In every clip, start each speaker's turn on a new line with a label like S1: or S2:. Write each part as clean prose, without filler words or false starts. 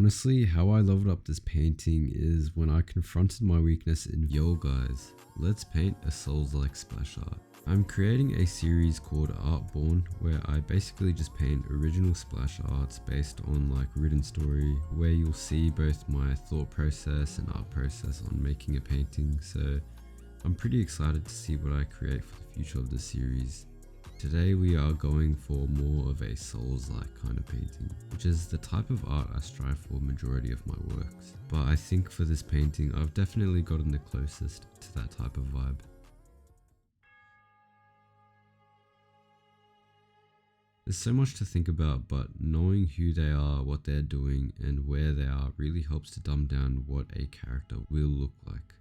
S1: Honestly, how I leveled up this painting is when I confronted my weakness in yo guys, let's paint a Souls-like splash art. I'm creating a series called Artborne where I basically just paint original splash arts based on like written story, where you'll see both my thought process and art process on making a painting, so I'm pretty excited to see what I create for the future of this series. Today we are going for more of a Souls-like kind of painting, which is the type of art I strive for majority of my works, but I think for this painting I've definitely gotten the closest to that type of vibe. There's so much to think about, but knowing who they are, what they're doing, and where they are really helps to dumb down what a character will look like.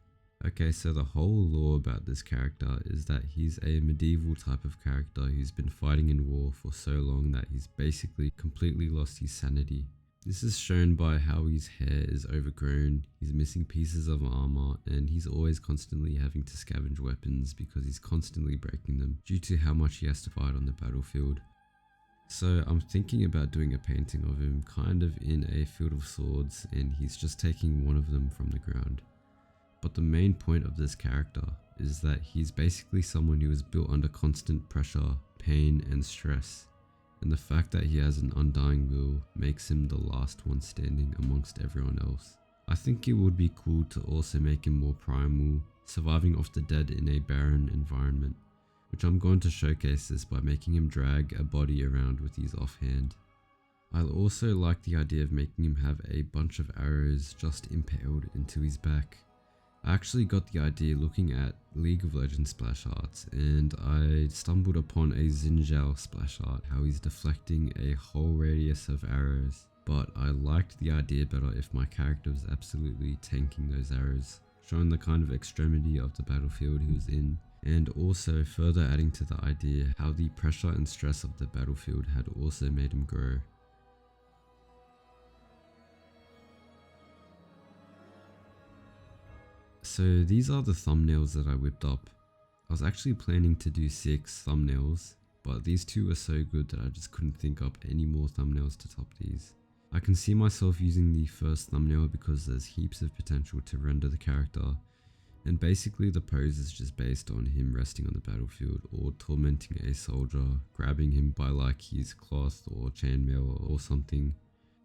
S1: Okay, so the whole lore about this character is that he's a medieval type of character who's been fighting in war for so long that he's basically completely lost his sanity. This is shown by how his hair is overgrown, he's missing pieces of armor, and he's always constantly having to scavenge weapons because he's constantly breaking them due to how much he has to fight on the battlefield. So I'm thinking about doing a painting of him kind of in a field of swords, and he's just taking one of them from the ground. But the main point of this character is that he's basically someone who is built under constant pressure, pain and stress, and the fact that he has an undying will makes him the last one standing amongst everyone else. I think it would be cool to also make him more primal, surviving off the dead in a barren environment, which I'm going to showcase this by making him drag a body around with his offhand. I'll also like the idea of making him have a bunch of arrows just impaled into his back. I actually got the idea looking at League of Legends splash arts, and I stumbled upon a Xin Zhao splash art, how he's deflecting a whole radius of arrows, but I liked the idea better if my character was absolutely tanking those arrows, showing the kind of extremity of the battlefield he was in, and also further adding to the idea how the pressure and stress of the battlefield had also made him grow. So these are the thumbnails that I whipped up. I was actually planning to do 6 thumbnails, but these 2 were so good that I just couldn't think up any more thumbnails to top these. I can see myself using the first thumbnail because there's heaps of potential to render the character, and basically the pose is just based on him resting on the battlefield or tormenting a soldier, grabbing him by like his cloth or chainmail or something.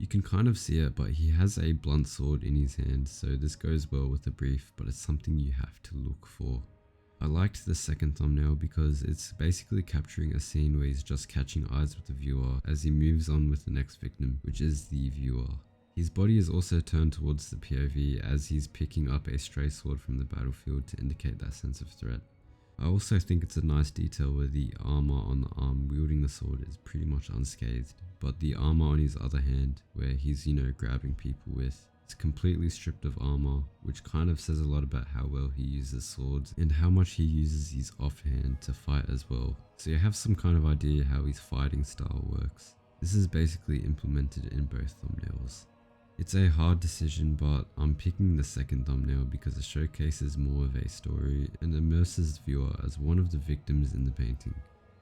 S1: You can kind of see it, but he has a blunt sword in his hand, so this goes well with the brief, but it's something you have to look for. I liked the second thumbnail because it's basically capturing a scene where he's just catching eyes with the viewer as he moves on with the next victim, which is the viewer. His body is also turned towards the POV as he's picking up a stray sword from the battlefield to indicate that sense of threat. I also think it's a nice detail where the armor on the arm wielding the sword is pretty much unscathed, but the armor on his other hand, where he's grabbing people with, it's completely stripped of armor, which kind of says a lot about how well he uses swords and how much he uses his offhand to fight as well. So you have some kind of idea how his fighting style works. This is basically implemented in both thumbnails. It's a hard decision, but I'm picking the second thumbnail because it showcases more of a story and immerses the viewer as one of the victims in the painting.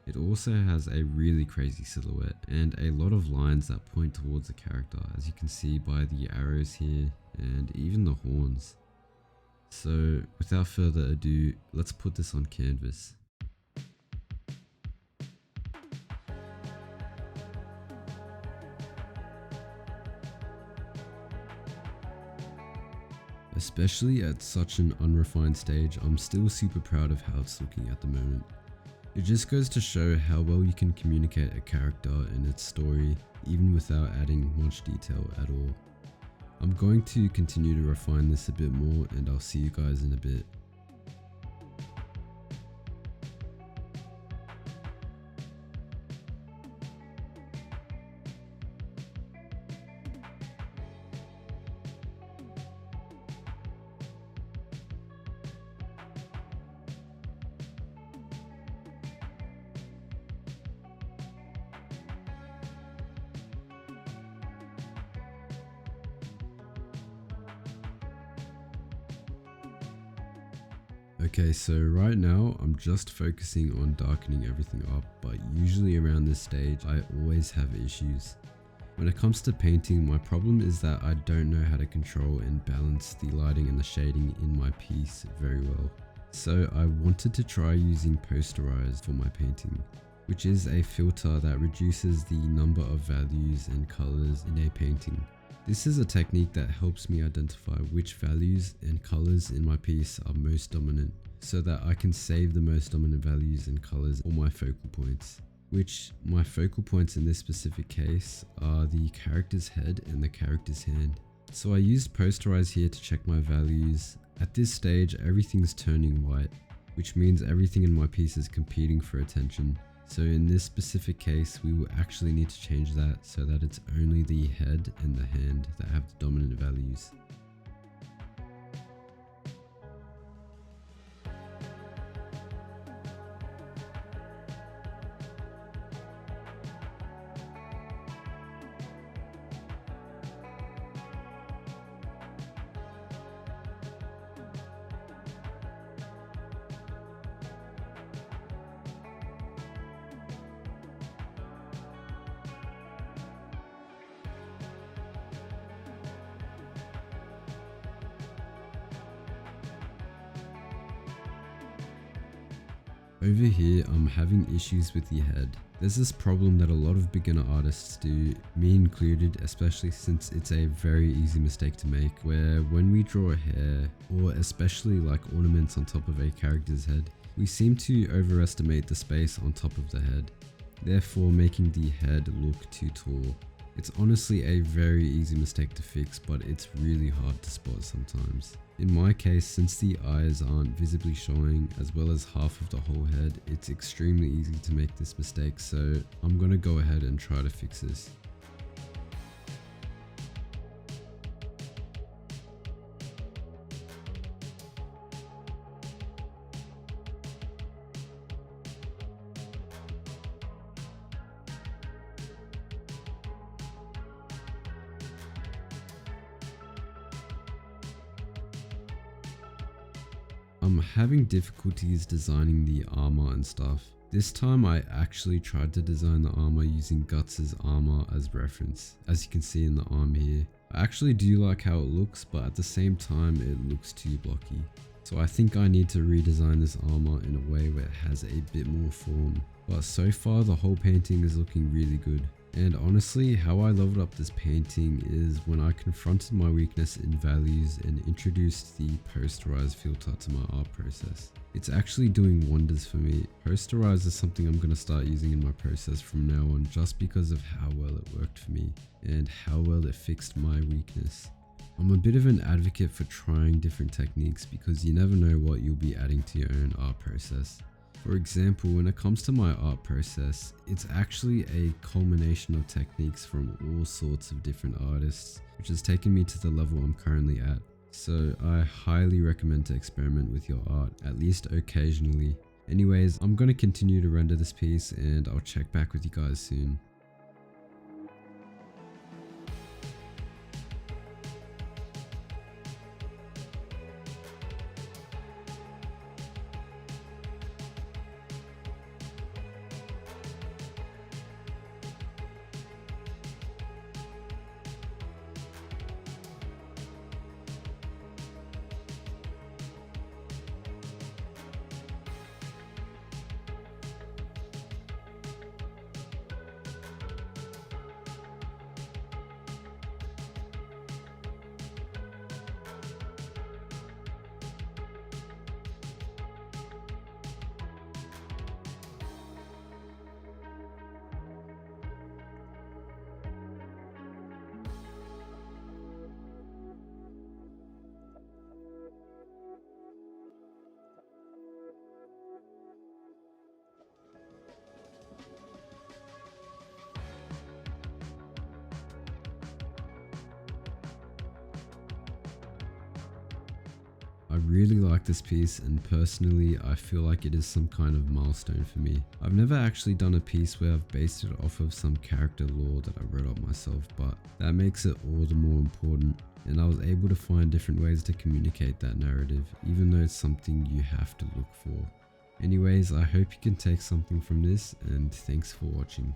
S1: It also has a really crazy silhouette and a lot of lines that point towards the character, as you can see by the arrows here and even the horns. So without further ado, let's put this on canvas. Especially at such an unrefined stage, I'm still super proud of how it's looking at the moment. It just goes to show how well you can communicate a character and its story, even without adding much detail at all. I'm going to continue to refine this a bit more, and I'll see you guys in a bit. Okay, so right now I'm just focusing on darkening everything up, but usually around this stage I always have issues. When it comes to painting, my problem is that I don't know how to control and balance the lighting and the shading in my piece very well. So I wanted to try using posterize for my painting, which is a filter that reduces the number of values and colors in a painting. This is a technique that helps me identify which values and colors in my piece are most dominant, so that I can save the most dominant values and colors for my focal points. Which my focal points in this specific case are the character's head and the character's hand. So I used posterize here to check my values. At this stage, everything's turning white, which means everything in my piece is competing for attention. So in this specific case, we will actually need to change that so that it's only the head and the hand that have the dominant values. Over here, I'm having issues with the head. There's this problem that a lot of beginner artists do, me included, especially since it's a very easy mistake to make, where when we draw a hair, or especially like ornaments on top of a character's head, we seem to overestimate the space on top of the head, therefore making the head look too tall. It's honestly a very easy mistake to fix, but it's really hard to spot sometimes. In my case, since the eyes aren't visibly showing as well as half of the whole head, it's extremely easy to make this mistake, so I'm gonna go ahead and try to fix this. I'm having difficulties designing the armor and stuff. This time I actually tried to design the armor using Guts' armor as reference, as you can see in the arm here. I actually do like how it looks, but at the same time it looks too blocky. So I think I need to redesign this armor in a way where it has a bit more form. But so far the whole painting is looking really good. And honestly, how I leveled up this painting is when I confronted my weakness in values and introduced the posterize filter to my art process. It's actually doing wonders for me. Posterize is something I'm going to start using in my process from now on, just because of how well it worked for me and how well it fixed my weakness. I'm a bit of an advocate for trying different techniques because you never know what you'll be adding to your own art process. For example, when it comes to my art process, it's actually a culmination of techniques from all sorts of different artists, which has taken me to the level I'm currently at. So I highly recommend to experiment with your art, at least occasionally. Anyways, I'm going to continue to render this piece and I'll check back with you guys soon. I really like this piece, and personally I feel like it is some kind of milestone for me. I've never actually done a piece where I've based it off of some character lore that I wrote up myself, but that makes it all the more important, and I was able to find different ways to communicate that narrative, even though it's something you have to look for. Anyways, I hope you can take something from this, and thanks for watching.